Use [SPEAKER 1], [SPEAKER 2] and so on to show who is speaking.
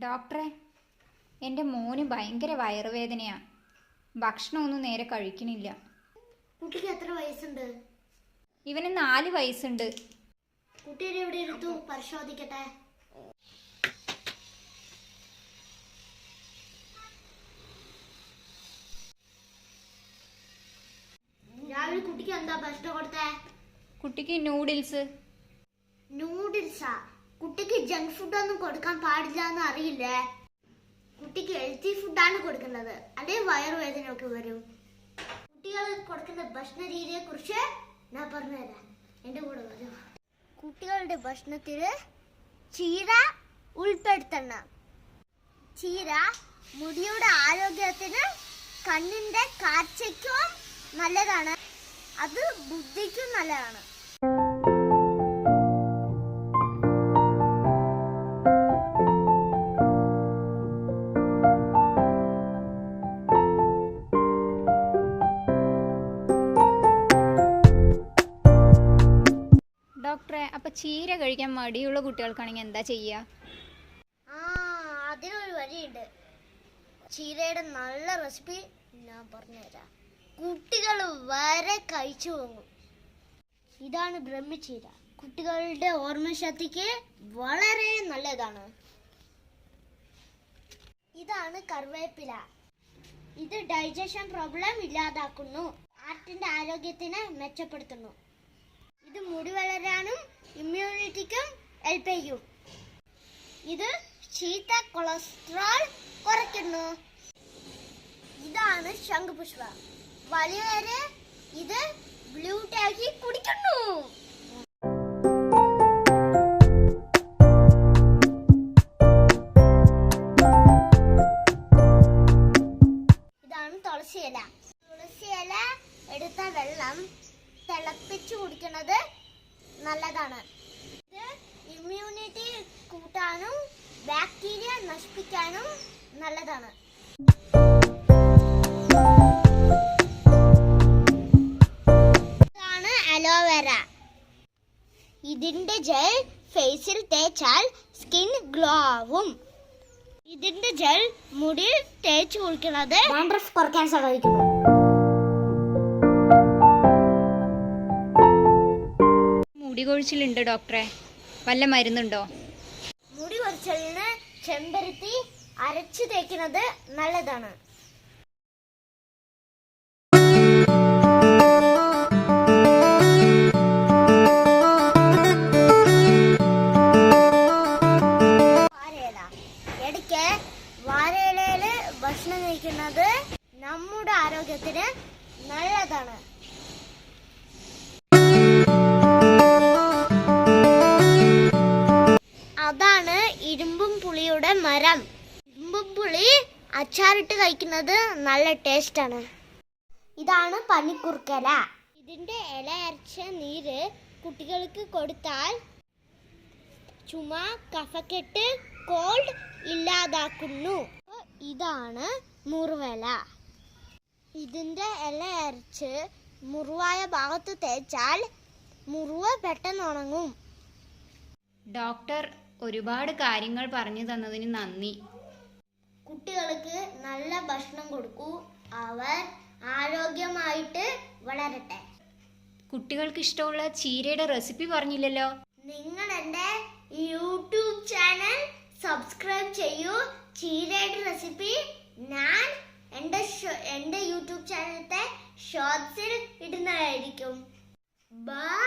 [SPEAKER 1] ഡോക്ടറെ, എൻ്റെ മോന് ഭയങ്കര വയറുവേദനയാണ്. ഭക്ഷണമൊന്നും നേരെ കഴിക്കണില്ല.
[SPEAKER 2] കുട്ടിക്ക് എത്ര വയസ്സുണ്ട്?
[SPEAKER 1] ഇവന് 4 വയസ്സുണ്ട്.
[SPEAKER 2] കുട്ടിയുടെ എവിടെ എടുത്തു പരിശോധിക്കട്ടെ. രാവിലെ കുട്ടിക്ക് എന്താ ഭക്ഷണം കൊടുത്തേ?
[SPEAKER 1] കുട്ടിക്ക് നൂഡിൽസ്.
[SPEAKER 2] നൂഡിൽസാ? കുട്ടിക്ക് ജങ്ക് ഫുഡ് ഒന്നും കൊടുക്കാൻ പാടില്ല എന്ന് അറിയില്ലേ? കുട്ടിക്ക് ഹെൽത്തി ഫുഡാണ് കൊടുക്കുന്നത്, അതേ വയറുവേദനയൊക്കെ വരും. കുട്ടികൾ കൊടുക്കുന്ന ഭക്ഷണ രീതിയെ കുറിച്ച് ഞാൻ പറഞ്ഞുതരാം, എന്റെ കൂടെ വരും. കുട്ടികളുടെ ഭക്ഷണത്തില് ചീര ഉൾപ്പെടുത്തണം. ചീര മുടിയുടെ ആരോഗ്യത്തിന്, കണ്ണിന്റെ കാഴ്ചയ്ക്കും നല്ലതാണ്, അത് ബുദ്ധിക്കും നല്ലതാണ്.
[SPEAKER 1] ഡോക്ടറെ, അപ്പൊ ചീര കഴിക്കാൻ മടിയുള്ള കുട്ടികൾക്കാണെങ്കിൽ എന്താ ചെയ്യുക?
[SPEAKER 2] അതിനൊരു വഴിയുണ്ട്. ചീരയുടെ നല്ല റെസിപ്പി ഞാൻ പറഞ്ഞുതരാം. കുട്ടികൾ വരെ കഴിച്ചു പോകും. ഇതാണ് ബ്രഹ്മചീര. കുട്ടികളുടെ ഓർമ്മശക്തിക്ക് വളരെ നല്ലതാണ്. ഇതാണ് കറിവേപ്പില. ഇത് ഡൈജഷൻ പ്രോബ്ലം ഇല്ലാതാക്കുന്നു, ഹാർട്ടിന്റെ ആരോഗ്യത്തിനെ മെച്ചപ്പെടുത്തുന്നു. ഇത് മുടി വളരാനും ഇമ്മ്യൂണിറ്റിക്കും ഹെൽപ്പ് ചെയ്യും. ഇത് ചീത്ത കൊളസ്ട്രോൾ കുറയ്ക്കുന്നു. ഇതാണ് ശംഖുപുഷ്പം. വലിയവര് ഇത് ബ്ലൂ ടീ കുടിക്കുന്നു. ഇതാണ് തുളസിയില. തുളസിയില എടുത്ത വെള്ളം തിളപ്പിച്ചു കുടിക്കുന്നത് നല്ലതാണ്. ഇത് ഇമ്മ്യൂണിറ്റി കൂട്ടാനും ബാക്ടീരിയ നശിപ്പിക്കാനും നല്ലതാണ്. ഇതാണ് അലോവേര. ഇതിന്റെ ജെൽ ഫേസിൽ തേച്ചാൽ സ്കിൻ ഗ്ലോ ആവും. ഇതിന്റെ ജെൽ മുടി തേച്ചു കുളിക്കുന്നത് ഡാൻഡ്രഫ് കുറയ്ക്കാൻ സഹായിക്കുന്നു.
[SPEAKER 1] മുടി കൊഴിച്ചിലുണ്ട് ഡോക്ടറെ, വല്ല മരുന്നുണ്ടോ?
[SPEAKER 2] മുടി കൊഴിച്ചിലിന് ചെമ്പരത്തി അരച്ചു തേക്കുന്നത് നല്ലതാണ്. വാഴയില. ഇടയ്ക്ക് വാഴയിലയില് ഭക്ഷണം കഴിക്കുന്നത് നമ്മുടെ ആരോഗ്യത്തിന് നല്ലതാണ്. അതാണ് ഇരുമ്പും പുളിയുടെ മരം. ഇരുമ്പും പുളി അച്ചാറിട്ട് കഴിക്കുന്നത് നല്ല ടേസ്റ്റാണ്. ഇതാണ് പനിക്കുർക്കല. ഇതിന്റെ ഇല അരച്ച നീര് കുട്ടികൾക്ക് കൊടുത്താൽ ചുമ, കഫക്കെട്ട്, കോൾഡ് ഇല്ലാതാക്കുന്നു. ഇതാണ് മുറുവല. ഇതിന്റെ ഇല അരച്ച് മുറിവായ ഭാഗത്ത് തേച്ചാൽ മുറിവ് പെട്ടെന്ന് ഉണങ്ങും.
[SPEAKER 1] ഡോക്ടർ, ഒരുപാട് കാര്യങ്ങൾ പറഞ്ഞു തന്നതിന് നന്ദി.
[SPEAKER 2] കുട്ടികൾക്ക് നല്ല ഭക്ഷണം കൊടുക്കൂ, അവർ ആരോഗ്യമായിട്ട് വളരട്ടെ.
[SPEAKER 1] കുട്ടികൾക്ക് ഇഷ്ടമുള്ള ചീരയുടെ റെസിപ്പി പറഞ്ഞില്ലല്ലോ.
[SPEAKER 2] നിങ്ങൾ എൻ്റെ യൂട്യൂബ് ചാനൽ സബ്സ്ക്രൈബ് ചെയ്യൂ. ചീരയുടെ റെസിപ്പി ഞാൻ എൻ്റെ യൂട്യൂബ് ചാനലത്തെ ഷോർട്സിൽ ഇടുന്നതായിരിക്കും. ബൈ.